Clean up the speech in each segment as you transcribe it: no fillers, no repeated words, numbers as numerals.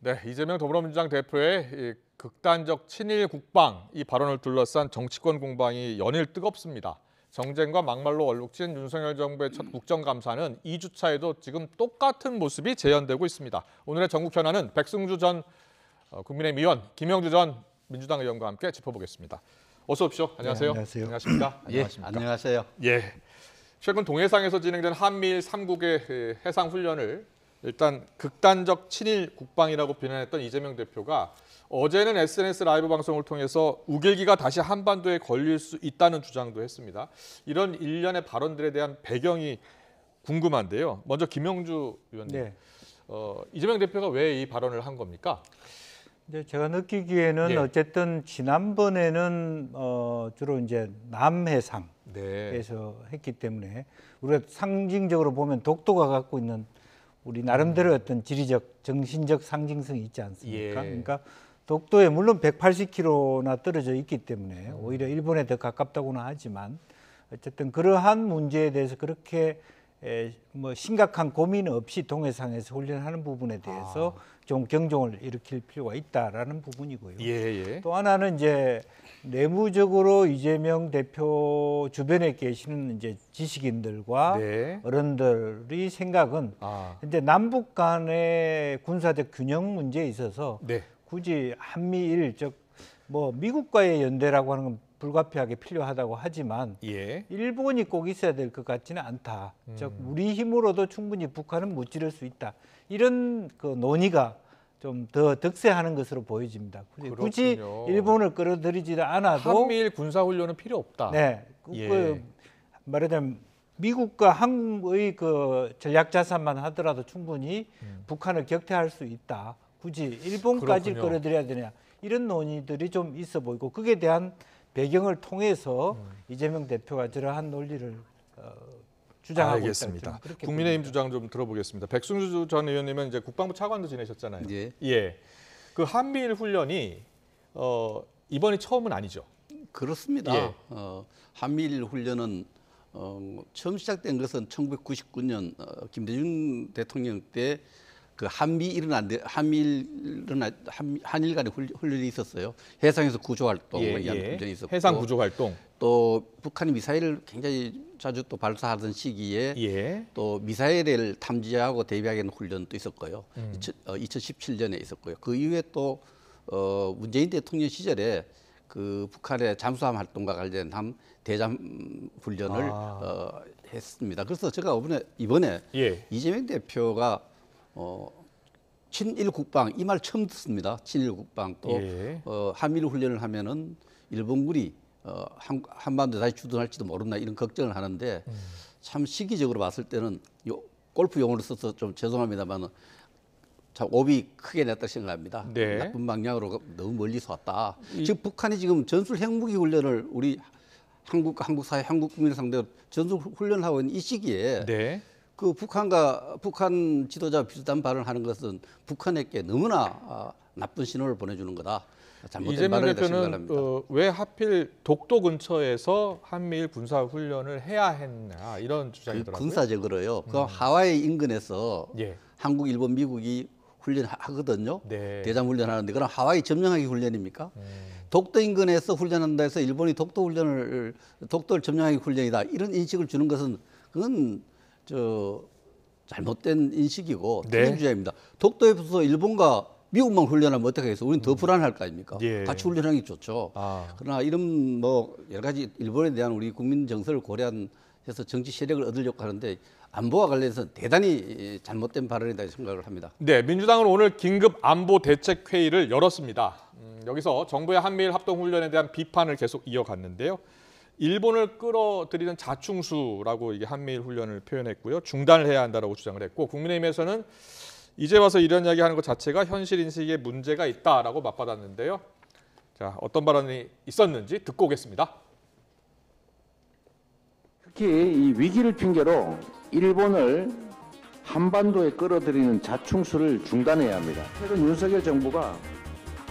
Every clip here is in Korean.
네, 이재명 더불어민주당 대표의 이 극단적 친일 국방 이 발언을 둘러싼 정치권 공방이 연일 뜨겁습니다. 정쟁과 막말로 얼룩진 윤석열 정부의 첫 국정감사는 2주차에도 지금 똑같은 모습이 재현되고 있습니다. 오늘의 전국 현안은 백승주 전 국민의힘 의원, 김영주 전 민주당 의원과 함께 짚어보겠습니다. 어서 오십시오. 안녕하세요. 네, 안녕하세요. 안녕하십니까? 예, 안녕하세요. 예. 최근 동해상에서 진행된 한미일 3국의 해상 훈련을 일단 극단적 친일 국방이라고 비난했던 이재명 대표가 어제는 SNS 라이브 방송을 통해서 우길기가 다시 한반도에 걸릴 수 있다는 주장도 했습니다. 이런 일련의 발언들에 대한 배경이 궁금한데요. 먼저 김영주 의원님, 네. 이재명 대표가 왜 이 발언을 한 겁니까? 이제 제가 느끼기에는 예. 어쨌든 지난번에는 주로 이제 남해상에서 네. 했기 때문에 우리가 상징적으로 보면 독도가 갖고 있는 우리 나름대로 어떤 지리적, 정신적 상징성이 있지 않습니까? 예. 그러니까 독도에 물론 180km나 떨어져 있기 때문에 오히려 일본에 더 가깝다고는 하지만 어쨌든 그러한 문제에 대해서 그렇게 뭐 심각한 고민 없이 동해상에서 훈련하는 부분에 대해서 좀 경종을 일으킬 필요가 있다라는 부분이고요. 예. 또 하나는 이제 내부적으로 이재명 대표 주변에 계시는 이제 지식인들과 네. 어른들의 생각은 이제 남북 간의 군사적 균형 문제에 있어서 네. 굳이 한미일 즉 뭐 미국과의 연대라고 하는 건 불가피하게 필요하다고 하지만 예. 일본이 꼭 있어야 될 것 같지는 않다. 즉 우리 힘으로도 충분히 북한은 무찌를 수 있다. 이런 그 논의가 좀 더 득세하는 것으로 보여집니다. 굳이 그렇군요. 일본을 끌어들이지 않아도 한미일 군사 훈련은 필요 없다. 네, 예. 말하자면 미국과 한국의 그 전략 자산만 하더라도 충분히 북한을 격퇴할 수 있다. 굳이 일본까지 그렇군요. 끌어들여야 되냐 이런 논의들이 좀 있어 보이고 그에 대한 배경을 통해서 이재명 대표가 저러한 논리를 주장하고 알겠습니다. 있다. 그렇게 국민의힘 봅니다. 주장 좀 들어보겠습니다. 백승주 전 의원님은 이제 국방부 차관도 지내셨잖아요. 예. 예. 그 한미일 훈련이 이번이 처음은 아니죠. 그렇습니다. 예. 한미일 훈련은 처음 시작된 것은 1999년 김대중 대통령 때 그 한일 간의 훈련이 있었어요. 해상에서 구조 활동을 위한 훈련이 있었고, 해상 구조 활동. 또 북한이 미사일을 굉장히 자주 또 발사하던 시기에 예. 또 미사일을 탐지하고 대비하는 훈련도 있었고요. 2017년에 있었고요. 그 이후에 또 문재인 대통령 시절에 그 북한의 잠수함 활동과 관련한 대잠 훈련을 했습니다. 그래서 제가 이번에 예. 이재명 대표가 친일 국방 이 말 처음 듣습니다. 친일 국방 또 예. 한미일 훈련을 하면은 일본군이 한반도 다시 주둔할지도 모른다 이런 걱정을 하는데 참 시기적으로 봤을 때는 골프 용어를 써서 좀 죄송합니다만 참 오비 크게 냈다 생각합니다. 네. 나쁜 방향으로 너무 멀리서 왔다. 지금 북한이 지금 전술 핵무기 훈련을 우리 한국 사회 한국 국민을 상대로 전술 훈련을 하고 있는 이 시기에 네. 그 북한 지도자 비슷한 발언을 하는 것은 북한에게 너무나 나쁜 신호를 보내주는 거다. 잘못된 이재명 발언이다 대표는 생각합니다. 왜 하필 독도 근처에서 한미일 군사 훈련을 해야 했나 이런 주장이더라고요. 군사적으로요. 그 하와이 인근에서 예. 한국, 일본, 미국이 훈련하거든요. 네. 대잠 훈련하는데 그럼 하와이 점령하기 훈련입니까? 독도 인근에서 훈련한다 해서 일본이 독도를 점령하기 훈련이다. 이런 인식을 주는 것은 그건 잘못된 인식이고 네. 틀린 주장입니다. 독도에서 일본과 미국만 훈련하면 어떻게 하겠어요? 우리는 더 불안할 거 아닙니까? 예. 같이 훈련하는 게 좋죠. 그러나 이런 뭐 여러 가지 일본에 대한 우리 국민 정서를 고려해서 정치 세력을 얻으려고 하는데 안보와 관련해서 대단히 잘못된 발언이다 생각을 합니다. 네, 민주당은 오늘 긴급 안보 대책 회의를 열었습니다. 여기서 정부의 한미일 합동 훈련에 대한 비판을 계속 이어갔는데요. 일본을 끌어들이는 자충수라고 이게 한미일 훈련을 표현했고요. 중단을 해야 한다라고 주장을 했고 국민의힘에서는 이제 와서 이런 이야기하는 것 자체가 현실 인식에 문제가 있다라고 맞받았는데요. 자, 어떤 발언이 있었는지 듣고 오겠습니다. 특히 이 위기를 핑계로 일본을 한반도에 끌어들이는 자충수를 중단해야 합니다. 최근 윤석열 정부가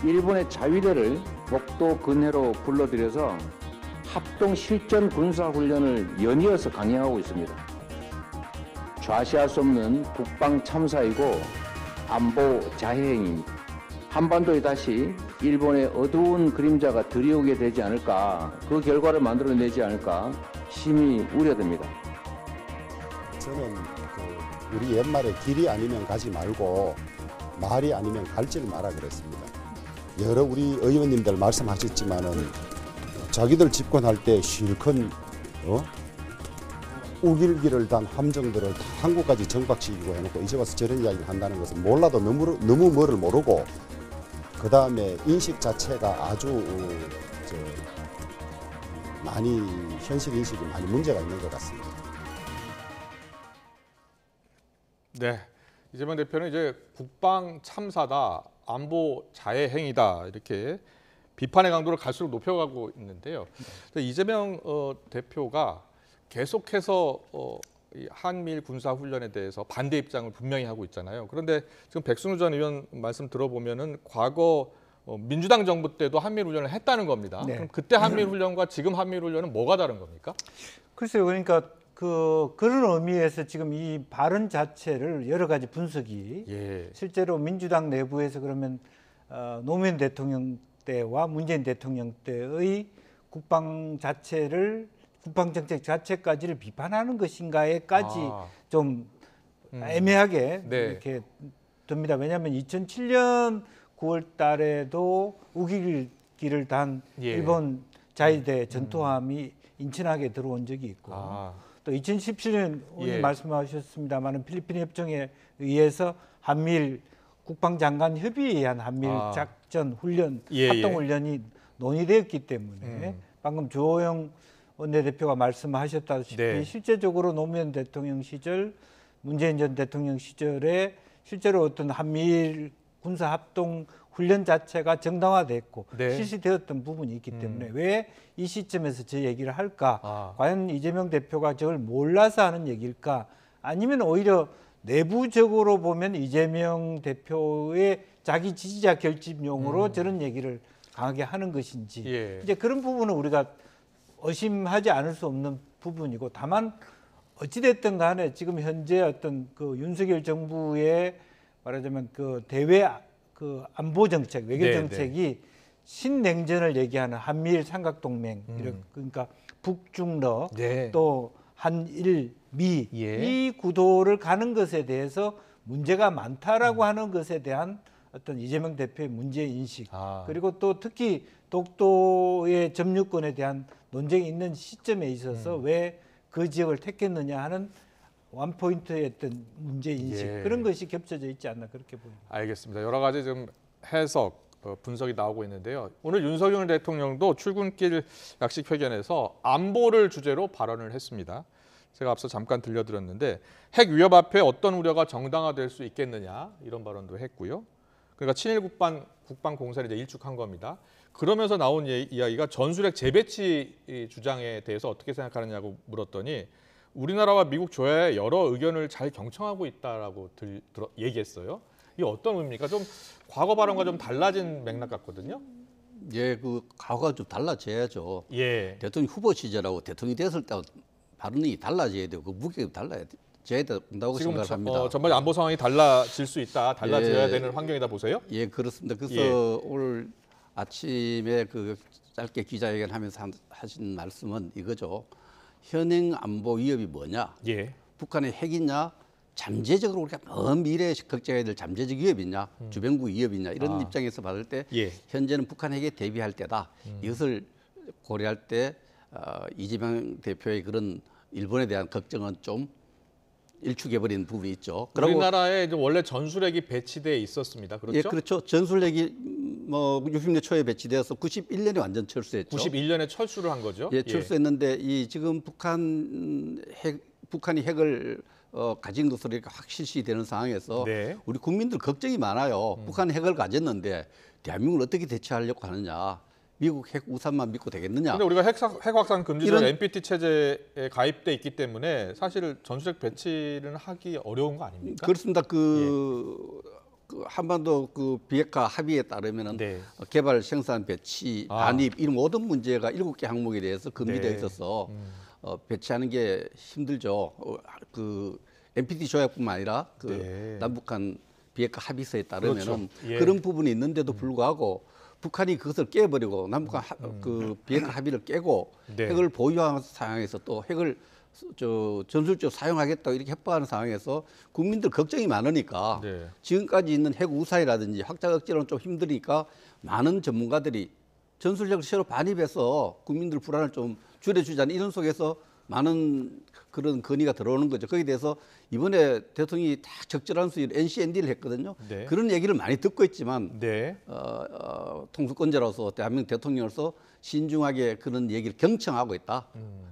일본의 자위대를 목도 근해로 불러들여서 합동 실전 군사 훈련을 연이어서 강행하고 있습니다. 좌시할 수 없는 국방 참사이고 안보 자해행위입니다. 한반도에 다시 일본의 어두운 그림자가 들이오게 되지 않을까, 그 결과를 만들어내지 않을까 심히 우려됩니다. 저는 우리 옛말에 길이 아니면 가지 말고 말이 아니면 갈지를 마라 그랬습니다. 여러 우리 의원님들 말씀하셨지만은 자기들 집권할 때 실컷 우길기를 단 함정들을 다 한국까지 정박시키고 해놓고 이제 와서 저런 이야기를 한다는 것은 몰라도 너무 뭐를 모르고 그 다음에 인식 자체가 아주 많이 현실 인식이 많이 문제가 있는 것 같습니다. 네, 이재명 대표는 이제 국방 참사다, 안보 자해 행위다 이렇게 비판의 강도를 갈수록 높여가고 있는데요. 이재명 대표가 계속해서 이 한미일 군사 훈련에 대해서 반대 입장을 분명히 하고 있잖아요. 그런데 지금 백승우 전 의원 말씀 들어보면은 과거 민주당 정부 때도 한미일 훈련을 했다는 겁니다. 네. 그럼 그때 한미일 훈련과 지금 한미일 훈련은 뭐가 다른 겁니까? 글쎄요, 그러니까 그런 의미에서 지금 이 발언 자체를 여러 가지 분석이 예. 실제로 민주당 내부에서 그러면 노무현 대통령 때와 문재인 대통령 때의 국방 정책 자체까지를 비판하는 것인가에까지 좀 애매하게 네. 이렇게 듭니다. 왜냐하면 2007년 9월 달에도 우길기를 단 예. 일본 자위대 전투함이 인천항에 들어온 적이 있고 또 2017년 오늘 예. 말씀하셨습니다만 필리핀 협정에 의해서 한미일 국방장관 협의에 의한 한미일 작전 훈련, 합동 훈련이 논의되었기 때문에 방금 주호영 원내대표가 말씀하셨다시피 네. 실제적으로 노무현 대통령 시절, 문재인 전 대통령 시절에 실제로 어떤 한미일 군사 합동 훈련 자체가 정당화됐고 네. 실시되었던 부분이 있기 때문에 왜 이 시점에서 저 얘기를 할까? 과연 이재명 대표가 저걸 몰라서 하는 얘기일까? 아니면 오히려 내부적으로 보면 이재명 대표의 자기 지지자 결집용으로 저런 얘기를 강하게 하는 것인지 예. 이제 그런 부분은 우리가 의심하지 않을 수 없는 부분이고 다만 어찌됐든 간에 지금 현재 어떤 그 윤석열 정부의 말하자면 그 대외 그 안보 정책, 외교 정책이 신냉전을 얘기하는 한미일 삼각동맹, 그러니까 북중러 네. 또 한일 미 예. 이 구도를 가는 것에 대해서 문제가 많다라고 하는 것에 대한 어떤 이재명 대표의 문제 인식 그리고 또 특히 독도의 점유권에 대한 논쟁이 있는 시점에 있어서 왜 그 지역을 택했느냐 하는 원포인트의 어떤 문제 인식 예. 그런 것이 겹쳐져 있지 않나 그렇게 보입니다. 알겠습니다. 여러 가지 좀 해석, 분석이 나오고 있는데요. 오늘 윤석열 대통령도 출근길 약식회견에서 안보를 주제로 발언을 했습니다. 제가 앞서 잠깐 들려드렸는데 핵 위협 앞에 어떤 우려가 정당화될 수 있겠느냐 이런 발언도 했고요. 그러니까 친일 국방 공사를 이제 일축한 겁니다. 그러면서 나온 이야기가 전술핵 재배치 주장에 대해서 어떻게 생각하느냐고 물었더니 우리나라와 미국 조야의 여러 의견을 잘 경청하고 있다라고 얘기했어요. 이게 어떤 의미입니까? 좀 과거 발언과 좀 달라진 맥락 같거든요. 예, 그 과거가 좀 달라져야죠. 예. 대통령 후보 시절하고 대통령이 됐을 때 발언이 달라져야 되고 그 무게가 달라져야 된다고 지금 생각합니다. 전반 안보 상황이 달라질 수 있다, 달라져야 예. 되는 환경이다 보세요? 예, 그렇습니다. 그래서 예. 오늘 아침에 그 짧게 기자회견하면서 하신 말씀은 이거죠. 현행 안보 위협이 뭐냐? 예. 북한의 핵이냐? 잠재적으로 우리가 먼 미래에 걱정해야 될 잠재적 위협이냐? 주변국 위협이냐? 이런 입장에서 봤을 때 예. 현재는 북한 핵에 대비할 때다. 이것을 고려할 때 이재명 대표의 그런 일본에 대한 걱정은 좀 일축해버린 부분이 있죠. 우리나라에 이제 원래 전술핵이 배치돼 있었습니다. 그렇죠? 예, 그렇죠. 전술핵이 뭐 60년 초에 배치되어서 91년에 완전 철수했죠. 91년에 철수를 한 거죠? 예, 철수했는데 이 지금 북한이 핵을 가진 것으로 이렇게 확 실시되는 상황에서 네. 우리 국민들 걱정이 많아요. 북한 핵을 가졌는데 대한민국을 어떻게 대처하려고 하느냐. 미국 핵 우산만 믿고 되겠느냐. 근데 우리가 핵 확산 금지설 이런- NPT 체제에 가입돼 있기 때문에 사실 전술핵 배치는 하기 어려운 거 아닙니까? 그렇습니다. 그 한반도 그 비핵화 합의에 따르면은 네. 개발, 생산, 배치, 반입 이런 모든 문제가 7개 항목에 대해서 금지되어 네. 있어서 배치하는 게 힘들죠. 그 NPT 조약뿐만 아니라 그 네. 남북한 비핵화 합의서에 따르면은 그렇죠. 예. 그런 부분이 있는데도 불구하고 북한이 그것을 깨버리고 남북한 그 비핵화 합의를 깨고 네. 핵을 보유한 상황에서 또 핵을 전술적으로 사용하겠다 이렇게 협박하는 상황에서 국민들 걱정이 많으니까 네. 지금까지 있는 핵 우사이라든지 확장 억제로는 좀 힘드니까 많은 전문가들이 전술핵을 새로 반입해서 국민들 불안을 좀 줄여주자는 이런 속에서 많은 그런 건의가 들어오는 거죠. 거기에 대해서 이번에 대통령이 다 적절한 수위로 NCND를 했거든요. 네. 그런 얘기를 많이 듣고 있지만 네. 통수권자로서 대한민국 대통령으로서 신중하게 그런 얘기를 경청하고 있다.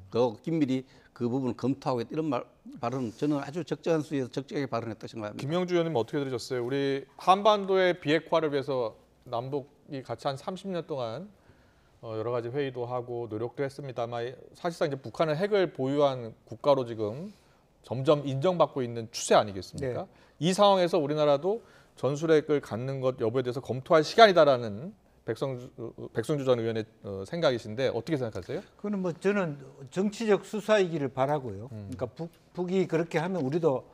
그리고 긴밀히 그 부분을 검토하고 있다. 이런 발언은 저는 아주 적절한 수위에서 적절하게 발언했다고 생각합니다. 김영주 의원님 어떻게 들으셨어요? 우리 한반도의 비핵화를 위해서 남북이 같이 한 30년 동안 여러 가지 회의도 하고 노력도 했습니다만 사실상 이제 북한은 핵을 보유한 국가로 지금 점점 인정받고 있는 추세 아니겠습니까? 네. 이 상황에서 우리나라도 전술핵을 갖는 것 여부에 대해서 검토할 시간이다라는 백성주 전 의원의 생각이신데 어떻게 생각하세요? 그거는 뭐 저는 정치적 수사이기를 바라고요. 그러니까 북이 그렇게 하면 우리도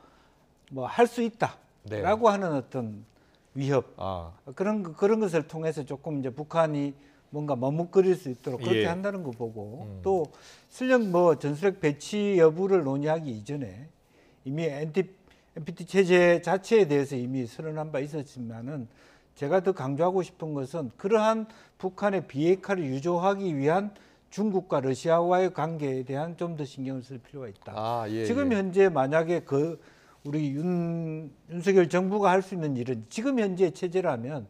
뭐 할 수 있다라고 하는 어떤 위협 아, 그런 것을 통해서 조금 이제 북한이 뭔가 머뭇거릴 수 있도록 그렇게 예. 한다는 거 보고 또 설령 뭐 전술핵 배치 여부를 논의하기 이전에 이미 NPT 체제 자체에 대해서 이미 선언한 바 있었지만은 제가 더 강조하고 싶은 것은 그러한 북한의 비핵화를 유도하기 위한 중국과 러시아와의 관계에 대한 좀 더 신경을 쓸 필요가 있다. 아, 예, 지금 예. 현재 만약에 우리 윤석열 정부가 할 수 있는 일은 지금 현재 체제라면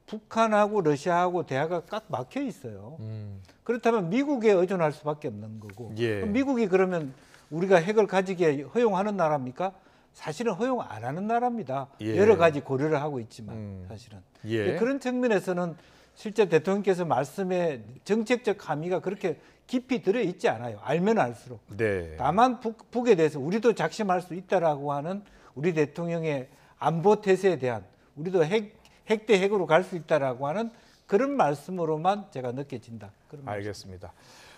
북한하고 러시아하고 대화가 꽉 막혀 있어요. 그렇다면 미국에 의존할 수밖에 없는 거고 예. 그럼 미국이 그러면 우리가 핵을 가지게 허용하는 나라입니까? 사실은 허용 안 하는 나라입니다. 예. 여러 가지 고려를 하고 있지만 사실은 예. 그런 측면에서는 실제 대통령께서 말씀에 정책적 함의가 그렇게 깊이 들어있지 않아요. 알면 알수록. 네. 다만 북에 대해서 우리도 작심할 수 있다라고 하는 우리 대통령의 안보 태세에 대한 우리도 핵 대 핵으로 갈 수 있다라고 하는 그런 말씀으로만 제가 느껴진다. 그런 알겠습니다.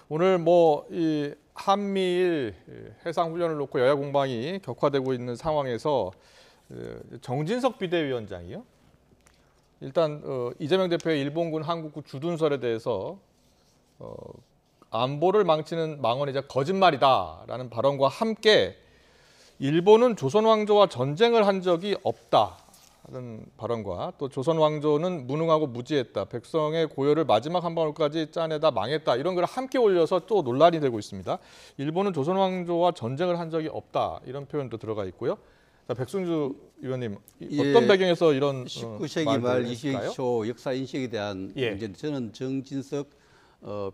오늘 뭐 이 한미일 해상 훈련을 놓고 여야 공방이 격화되고 있는 상황에서 정진석 비대위원장이요. 일단 이재명 대표의 일본군 한국군 주둔설에 대해서 안보를 망치는 망언이자 거짓말이다라는 발언과 함께 일본은 조선 왕조와 전쟁을 한 적이 없다는 발언과 또 조선 왕조는 무능하고 무지했다. 백성의 고열을 마지막 한 방울까지 짜내다 망했다. 이런 걸 함께 올려서 또 논란이 되고 있습니다. 일본은 조선 왕조와 전쟁을 한 적이 없다. 이런 표현도 들어가 있고요. 자, 백승주 의원님 어떤 배경에서 이런 19세기 말 20세기 했을까요? 초 역사 인식에 대한 예. 문제는 저는 정진석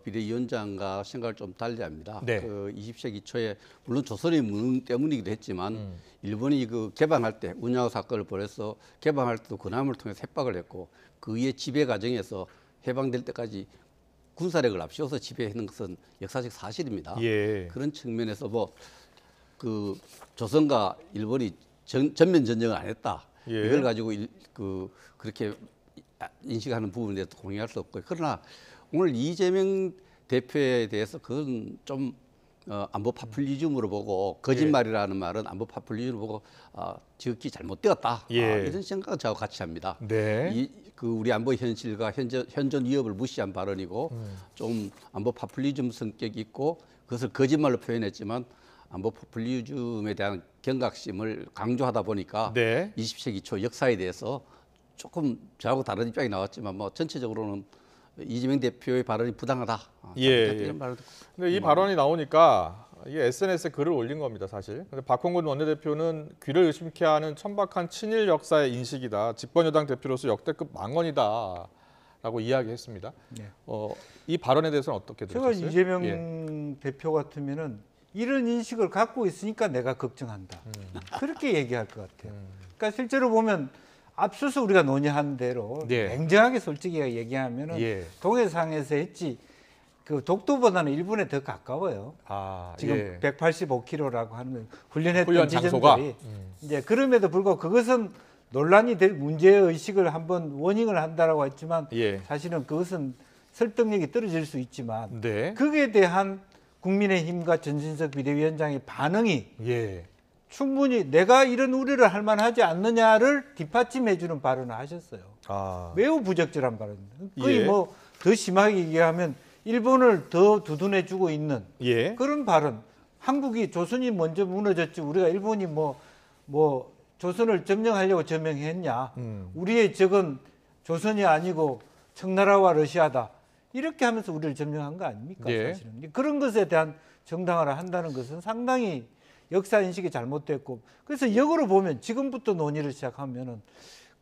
비대위원장과 생각을 좀 달리합니다. 네. 그 20세기 초에 물론 조선의 무능 때문이기도 했지만 일본이 그 개방할 때 운야오 사건을 벌여서 개방할 때도 군함을 통해서 협박을 했고 그 이후에 지배 과정에서 해방될 때까지 군사력을 앞세워서 지배하는 것은 역사적 사실입니다. 예. 그런 측면에서 뭐 그 조선과 일본이 전면 전쟁을 안 했다. 예. 이걸 가지고 그렇게 인식하는 부분에 대해서 공유할 수 없고 그러나 오늘 이재명 대표에 대해서 그건 좀 안보 파퓰리즘으로 보고 거짓말이라는 말은 안보 파퓰리즘으로 보고 지극히 잘못되었다. 예. 이런 생각은 저하고 같이 합니다. 네. 그 우리 안보 현실과 현존 위협을 무시한 발언이고 좀 안보 파퓰리즘 성격이 있고 그것을 거짓말로 표현했지만 안보 포퓰리즘에 대한 경각심을 강조하다 보니까 네. 20세기 초 역사에 대해서 조금 저하고 다른 입장이 나왔지만 뭐 전체적으로는 이재명 대표의 발언이 부당하다. 예. 이런 발언. 근데 이 발언이 나오니까 이게 SNS에 글을 올린 겁니다, 사실. 근데 박홍근 원내대표는 귀를 의심케 하는 천박한 친일 역사의 인식이다. 집권여당 대표로서 역대급 망언이다라고 이야기했습니다. 네. 이 발언에 대해서는 어떻게 제가 들으셨어요? 이재명 예. 대표 같으면은 이런 인식을 갖고 있으니까 내가 걱정한다. 그렇게 얘기할 것 같아요. 그러니까 실제로 보면 앞서서 우리가 논의한 대로 예. 냉정하게 솔직히 얘기하면은 예. 동해상에서 했지 그 독도보다는 일본에 더 가까워요. 아, 지금 예. 185km라고 하는 훈련했던 훈련 장소가? 지점들이 이제 그럼에도 불구하고 그것은 논란이 될 문제 의식을 한번 워닝을 한다라고 했지만 예. 사실은 그것은 설득력이 떨어질 수 있지만 네. 그에 대한 국민의힘과 전진석 비대위원장의 반응이 예. 충분히 내가 이런 우려를 할 만하지 않느냐를 뒷받침해주는 발언을 하셨어요. 아, 매우 부적절한 발언. 거의 예. 뭐 더 심하게 얘기하면 일본을 더 두둔해주고 있는 예. 그런 발언. 한국이 조선이 먼저 무너졌지 우리가 일본이 뭐 조선을 점령하려고 점령했냐. 우리의 적은 조선이 아니고 청나라와 러시아다. 이렇게 하면서 우리를 점령한 거 아닙니까? 예. 사실은. 그런 것에 대한 정당화를 한다는 것은 상당히 역사 인식이 잘못됐고 그래서 역으로 보면 지금부터 논의를 시작하면은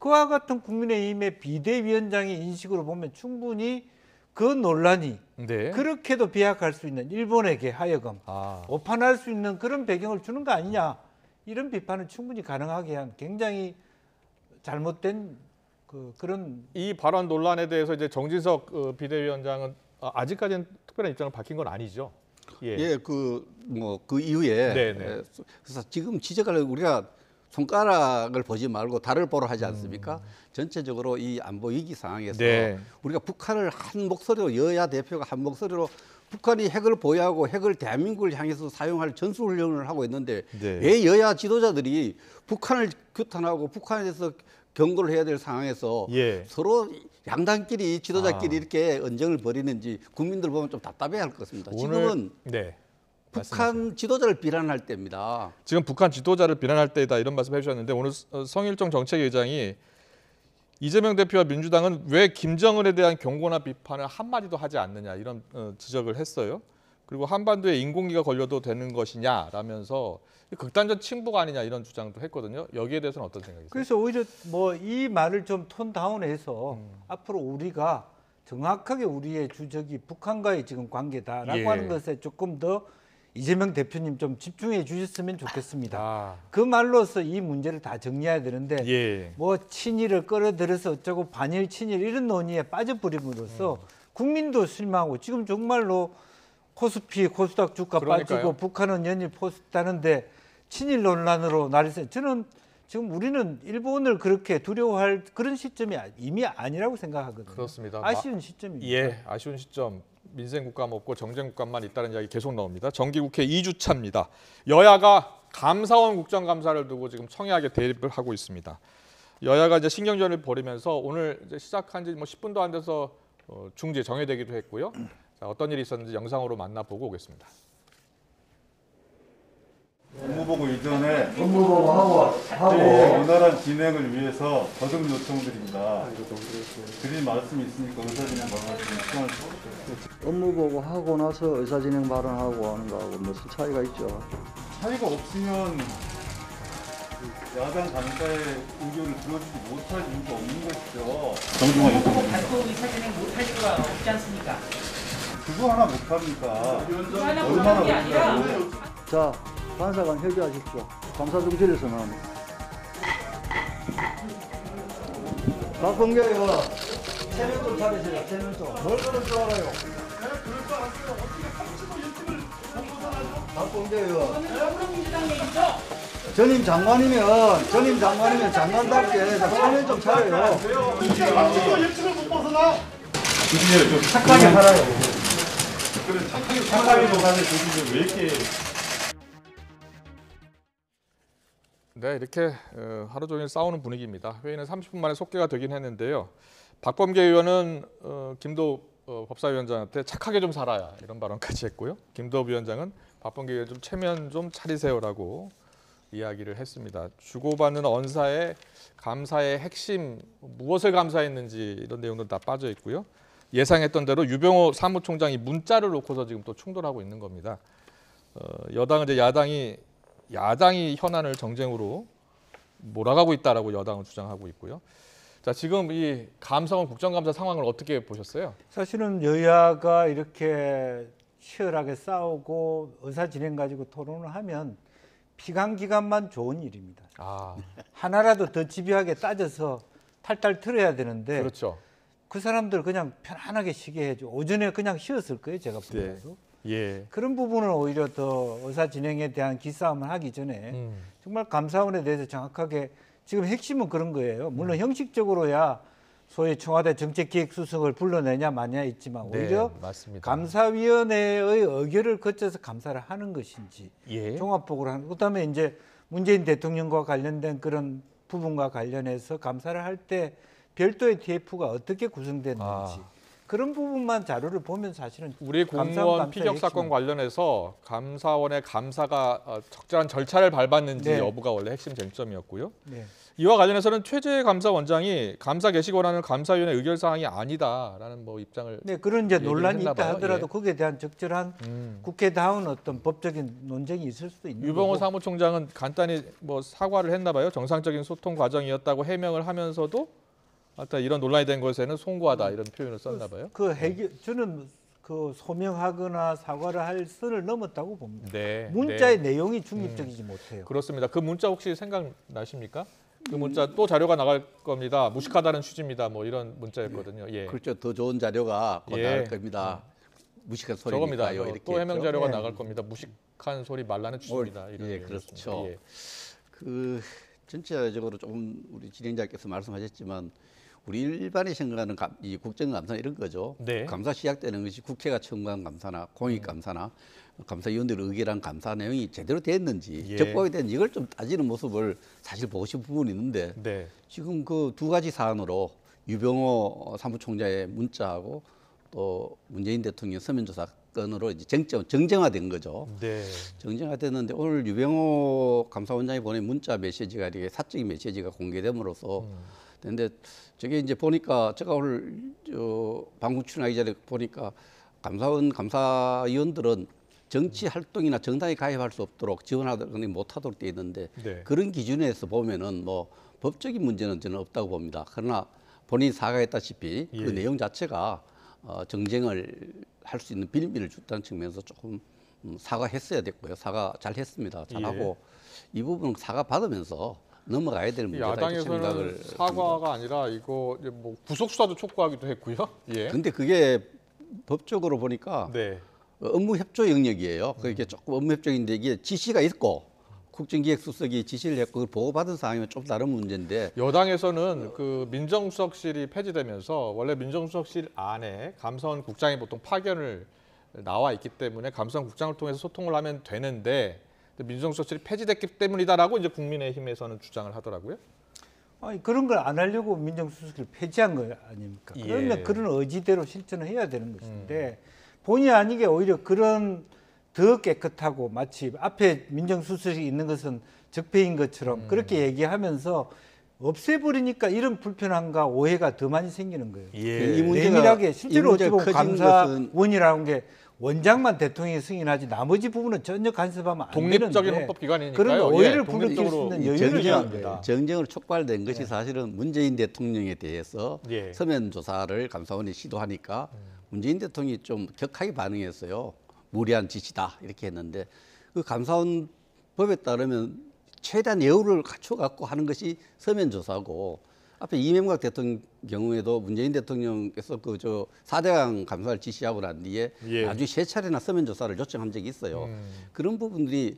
그와 같은 국민의힘의 비대위원장의 인식으로 보면 충분히 그 논란이 네. 그렇게도 비약할 수 있는 일본에게 하여금 아, 오판할 수 있는 그런 배경을 주는 거 아니냐 이런 비판은 충분히 가능하게 한 굉장히 잘못된 그런 이 발언 논란에 대해서 이제 정진석 비대위원장은 아직까지는 특별한 입장을 밝힌 건 아니죠. 예. 예, 그 이후에 네네. 그래서 지금 지적을 우리가 손가락을 보지 말고 달을 보러 하지 않습니까? 전체적으로 이 안보 위기 상황에서 네. 우리가 북한을 한 목소리로 여야 대표가 한 목소리로 북한이 핵을 보유하고 핵을 대한민국을 향해서 사용할 전술훈련을 하고 있는데 네. 왜 여야 지도자들이 북한을 규탄하고 북한에 대해서 경고를 해야 될 상황에서 예. 서로 양당끼리 지도자끼리 이렇게 언쟁을 벌이는지 국민들 보면 좀 답답해 할 것 같습니다. 지금은 네. 북한 지도자를 비난할 때입니다. 지금 북한 지도자를 비난할 때이다 이런 말씀 해주셨는데 오늘 성일종 정책위의장이 이재명 대표와 민주당은 왜 김정은에 대한 경고나 비판을 한마디도 하지 않느냐 이런 지적을 했어요. 그리고 한반도에 인공기가 걸려도 되는 것이냐라면서 극단적 침묵 아니냐 이런 주장도 했거든요. 여기에 대해서는 어떤 생각이세요? 그래서 오히려 뭐 이 말을 좀 톤 다운해서 앞으로 우리가 정확하게 우리의 주적이 북한과의 지금 관계다라고 예. 하는 것에 조금 더 이재명 대표님 좀 집중해 주셨으면 좋겠습니다. 아, 그 말로서 이 문제를 다 정리해야 되는데 예. 뭐 친일을 끌어들여서 어쩌고 반일 친일 이런 논의에 빠져버림으로써 국민도 실망하고 지금 정말로 코스피 코스닥 주가 그러니까요. 빠지고 북한은 연일 포스트하는데 친일 논란으로 난리 새. 저는 지금 우리는 일본을 그렇게 두려워할 그런 시점이 이미 아니라고 생각하거든요. 그렇습니다. 아쉬운 시점입니다. 예, 아쉬운 시점. 민생 국감 없고 정쟁 국감만 있다는 이야기 계속 나옵니다. 정기국회 2주차입니다. 여야가 감사원 국정감사를 두고 지금 청약에 대립을 하고 있습니다. 여야가 이제 신경전을 벌이면서 오늘 이제 시작한 지 뭐 10분도 안 돼서 중지 정회되기도 했고요. 자, 어떤 일이 있었는지 영상으로 만나보고 오겠습니다. 업무보고 이전에 원활한 진행을 위해서 거듭 요청드립니다. 드릴 말씀이 있으니까 의사진행 말씀 시간을 주십시오. 업무보고 하고 나서 의사진행 발언하고 하는 거하고 무슨 차이가 있죠? 차이가 없으면 야당 간사의 의견을 들어주지 못할 이유가 없는 것이죠. 정중한 요청드립니다. 발표 의사진행 못할 수가 없지 않습니까? 그거 하나 못합니까? 그거 하나 얼마나 못하는 게 아니라 못하고. 자, 간사관 협의하십시오. 감사중실에서는 박범계 의원 체면 좀 차리세요. 체면 좀. 뭘 그럴 줄 알아요? 박범계 의원. 더불어민주당 얘기죠? 전임 장관이면 장관답게 체면 좀 차려요. 착하게 살아요. 그래 착하게 도사는 조직을 왜 이렇게 네, 이렇게 하루 종일 싸우는 분위기입니다. 회의는 30분 만에 속개가 되긴 했는데요. 박범계 의원은 김도 법사위원장한테 착하게 좀 살아야 이런 발언까지 했고요. 김도읍 위원장은 박범계 의원 좀 체면 좀 차리세요라고 이야기를 했습니다. 주고받는 언사의 감사의 핵심 무엇을 감사했는지 이런 내용도 다 빠져 있고요. 예상했던 대로 유병호 사무총장이 문자를 놓고서 지금 또 충돌하고 있는 겁니다. 여당은 이제 야당이 현안을 정쟁으로 몰아가고 있다라고 여당은 주장하고 있고요. 자, 지금 이 감사원 국정감사 상황을 어떻게 보셨어요? 사실은 여야가 이렇게 치열하게 싸우고 의사 진행 가지고 토론을 하면 피감 기관만 좋은 일입니다. 아, 하나라도 더 집요하게 따져서 탈탈 털어야 되는데 그렇죠. 그 사람들 그냥 편안하게 쉬게 해줘. 오전에 그냥 쉬었을 거예요, 제가 보기에도. 예. 그런 부분을 오히려 더 의사 진행에 대한 기싸움을 하기 전에 정말 감사원에 대해서 정확하게 지금 핵심은 그런 거예요. 물론 형식적으로야 소위 청와대 정책기획수석을 불러내냐 마냐 있지만 오히려 네, 맞습니다. 감사위원회의 의결을 거쳐서 감사를 하는 것인지 예. 종합보고를 하는. 그다음에 이제 문재인 대통령과 관련된 그런 부분과 관련해서 감사를 할 때 별도의 TF가 어떻게 구성됐는지 그런 부분만 자료를 보면 사실은 우리 감사원 공무원 감사의 피격 사건 핵심은- 관련해서 감사원의 감사가 적절한 절차를 밟았는지 네. 여부가 원래 핵심 쟁점이었고요. 네. 이와 관련해서는 최재 감사원장이 감사 개시 권한은 감사위원회 의결 사항이 아니다라는 뭐 입장을 네, 그런 이제 얘기를 논란이 했나 있다 봐요. 하더라도 예. 거기에 대한 적절한 국회다운 어떤 법적인 논쟁이 있을 수도 있는 유병호 거고. 사무총장은 간단히 뭐 사과를 했나 봐요. 정상적인 소통 과정이었다고 해명을 하면서도 하여튼 이런 논란이 된 것에는 송구하다 이런 표현을 썼나 봐요. 그 해결 저는 그 소명하거나 사과를 할 선을 넘었다고 봅니다. 네. 문자의 네. 내용이 중립적이지 못해요. 그렇습니다. 그 문자 혹시 생각나십니까? 그 문자 또 자료가 나갈 겁니다. 무식하다는 취지입니다. 뭐 이런 문자였거든요. 예. 그렇죠. 더 좋은 자료가 곧 예. 나올 겁니다. 무식한 저겁니다. 소리니까요. 이렇게 또 해명 했죠. 자료가 네. 나갈 겁니다. 무식한 소리 말라는 취지입니다. 이런 예, 내용이었습니다. 그렇죠. 예. 그 전체적으로 좀 우리 진행자께서 말씀하셨지만 우리 일반이 생각하는 이 국정감사 이런 거죠. 네. 감사 시작되는 것이 국회가 청구한 감사나 공익감사나 감사위원들의 의결한 감사 내용이 제대로 됐는지 예. 적법이 됐는지 이걸 좀 따지는 모습을 사실 보고 싶은 부분이 있는데 네. 지금 그 두 가지 사안으로 유병호 사무총장의 문자하고 또 문재인 대통령 서면조사 건으로 이제 정쟁화된 거죠. 네. 정쟁화됐는데 오늘 유병호 감사원장이 보낸 문자 메시지가 이렇게 사적인 메시지가 공개됨으로써 근데 저게 이제 보니까 제가 오늘 방송 출연하기 전에 보니까 감사위원들은 정치 활동이나 정당에 가입할 수 없도록 지원하거나 못하도록 돼 있는데 네. 그런 기준에서 보면은 뭐 법적인 문제는 저는 없다고 봅니다. 그러나 본인이 사과했다시피 예. 그 내용 자체가 정쟁을 할 수 있는 빌미를 줬다는 측면에서 조금 사과했어야 됐고요. 사과 잘 했습니다. 잘하고 이 부분은 사과 받으면서 넘어가야 될 문제다 이렇게 야당에서는 생각을 사과가 아니라 이거 이제 뭐 구속 수사도 촉구하기도 했고요. 예. 근데 그게 법적으로 보니까 네. 업무 협조 영역이에요. 그게 조금 업무 협조인데 이게 지시가 있고 국정기획수석이 지시를 했고 그걸 보고받은 사항이면 좀 다른 문제인데 여당에서는 그 민정수석실이 폐지되면서 원래 민정수석실 안에 감사원 국장이 보통 파견을 나와 있기 때문에 감사원 국장을 통해서 소통을 하면 되는데 민정수석실이 폐지됐기 때문이다라고 이제 국민의힘에서는 주장을 하더라고요. 아니, 그런 걸 안 하려고 민정수석을 폐지한 거 아닙니까? 예. 그러면 그런 의지대로 실천을 해야 되는 것인데 본의 아니게 오히려 그런 더 깨끗하고 마치 앞에 민정수석이 있는 것은 적폐인 것처럼 그렇게 얘기하면서 없애버리니까 이런 불편함과 오해가 더 많이 생기는 거예요. 예. 이 문제가 내밀하게 실제로 어찌 보면 커진 것은 감사원이라는 게 원장만 대통령이 승인하지 나머지 부분은 전혀 간섭하면 안 독립적인 되는데 헌법기관이니까요. 그런 오해를 예, 불러일으킬 수 독립적으로 있는 여유를 줘야 합니다. 합니다. 정쟁으로 촉발된 것이 사실은 문재인 대통령에 대해서 예. 서면 조사를 감사원이 시도하니까 문재인 대통령이 좀 격하게 반응했어요. 무리한 지시다 이렇게 했는데 그 감사원 법에 따르면 최대한 예우를 갖춰갖고 하는 것이 서면 조사고 앞에 이명박 대통령 경우에도 문재인 대통령께서 그 4대강 감사를 지시하고 난 뒤에 예. 아주 세 차례나 서면 조사를 요청한 적이 있어요. 그런 부분들이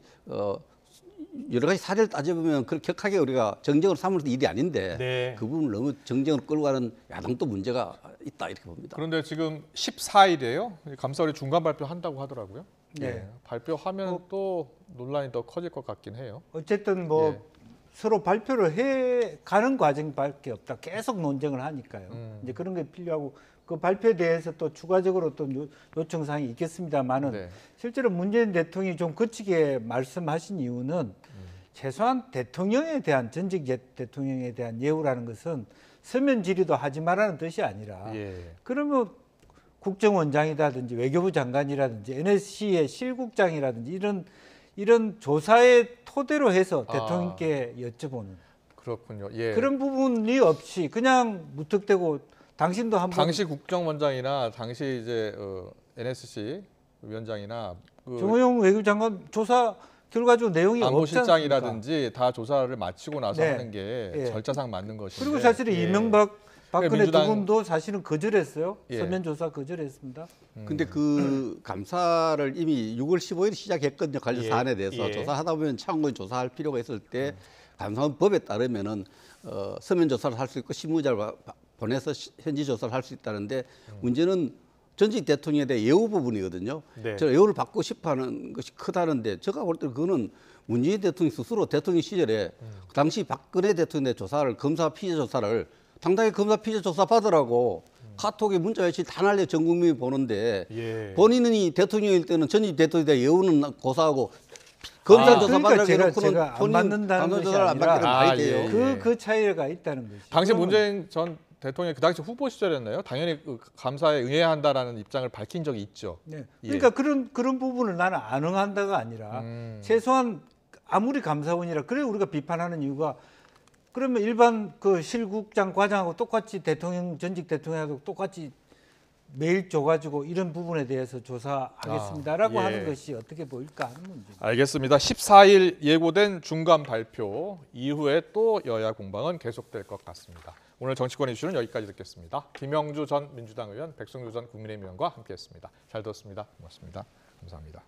여러 가지 사례를 따져보면 그렇게 격하게 우리가 정쟁으로 삼을 일이 아닌데 네. 그 부분을 너무 정쟁으로 끌고 가는 야당도 문제가 있다 이렇게 봅니다. 그런데 지금 14일이에요. 감사원이 중간 발표한다고 하더라고요. 네. 예. 발표하면 또 논란이 더 커질 것 같긴 해요. 어쨌든 뭐 예. 서로 발표를 해 가는 과정밖에 없다. 계속 논쟁을 하니까요. 이제 그런 게 필요하고 그 발표에 대해서 또 추가적으로 또 요청 사항이 있겠습니다만은 네. 실제로 문재인 대통령이 좀 거치게 말씀하신 이유는 최소한 대통령에 대한 전직 대통령에 대한 예우라는 것은 서면 질의도 하지 말라는 뜻이 아니라 예. 그러면 국정원장이라든지 외교부 장관이라든지 NSC의 실국장이라든지 이런 조사의 토대로 해서 대통령께 여쭤보는 그렇군요. 예. 그런 부분이 없이 그냥 무턱대고 당신도 한번 당시 국정원장이나 당시 이제 NSC 위원장이나 그 정호영 외교장관 조사 결과적 내용이 없지 않습니까? 안보실장이라든지 다 조사를 마치고 나서 네. 하는 게 예. 절차상 맞는 것인데. 그리고 사실은 예. 이명박 박근혜 민주당- 두 분도 사실은 거절했어요. 예. 서면 조사 거절했습니다. 근데 그 감사를 이미 6월 15일 시작했거든요. 관련 예. 사안에 대해서 예. 조사하다 보면 참고인 조사할 필요가 있을 때 감사원 법에 따르면은 서면 조사를 할 수 있고 실무자를 보내서 현지 조사를 할 수 있다는데 문제는 전직 대통령에 대해 예우 부분이거든요. 네. 제가 예우를 받고 싶어하는 것이 크다는데 제가 볼 때는 그거는 문재인 대통령 스스로 대통령 시절에 당시 박근혜 대통령의 조사를 검사 피해 조사를 당당히 검사 피해 조사 받으라고 카톡에 문자 외칠 다 날려 전 국민이 보는데 예. 본인이 대통령일 때는 전직 대통령에 대해 예우는 고사하고 검사 조사 그러니까 받으라고 제가 해놓고는 안 본인 받는다는 간호 것이 조사를 안 받기는 아니라 말이 돼요. 예. 그 차이가 있다는 거죠. 당시 그러면 문재인 전 대통령이 그 당시 후보 시절이었나요? 당연히 그 감사에 응해야 한다라는 입장을 밝힌 적이 있죠. 네. 예. 그러니까 그런 부분을 나는 안 응한다가 아니라 최소한 아무리 감사원이라 그래 우리가 비판하는 이유가 그러면 일반 그 실국장 과장하고 똑같이 대통령 전직 대통령하고 똑같이 메일 줘가지고 이런 부분에 대해서 조사하겠습니다라고 예. 하는 것이 어떻게 보일까 하는 문제입니다. 알겠습니다. 14일 예고된 중간 발표 이후에 또 여야 공방은 계속될 것 같습니다. 오늘 정치권 이슈는 여기까지 듣겠습니다. 김영주 전 민주당 의원, 백승주 전 국민의힘 의원과 함께했습니다. 잘 들었습니다. 고맙습니다. 감사합니다.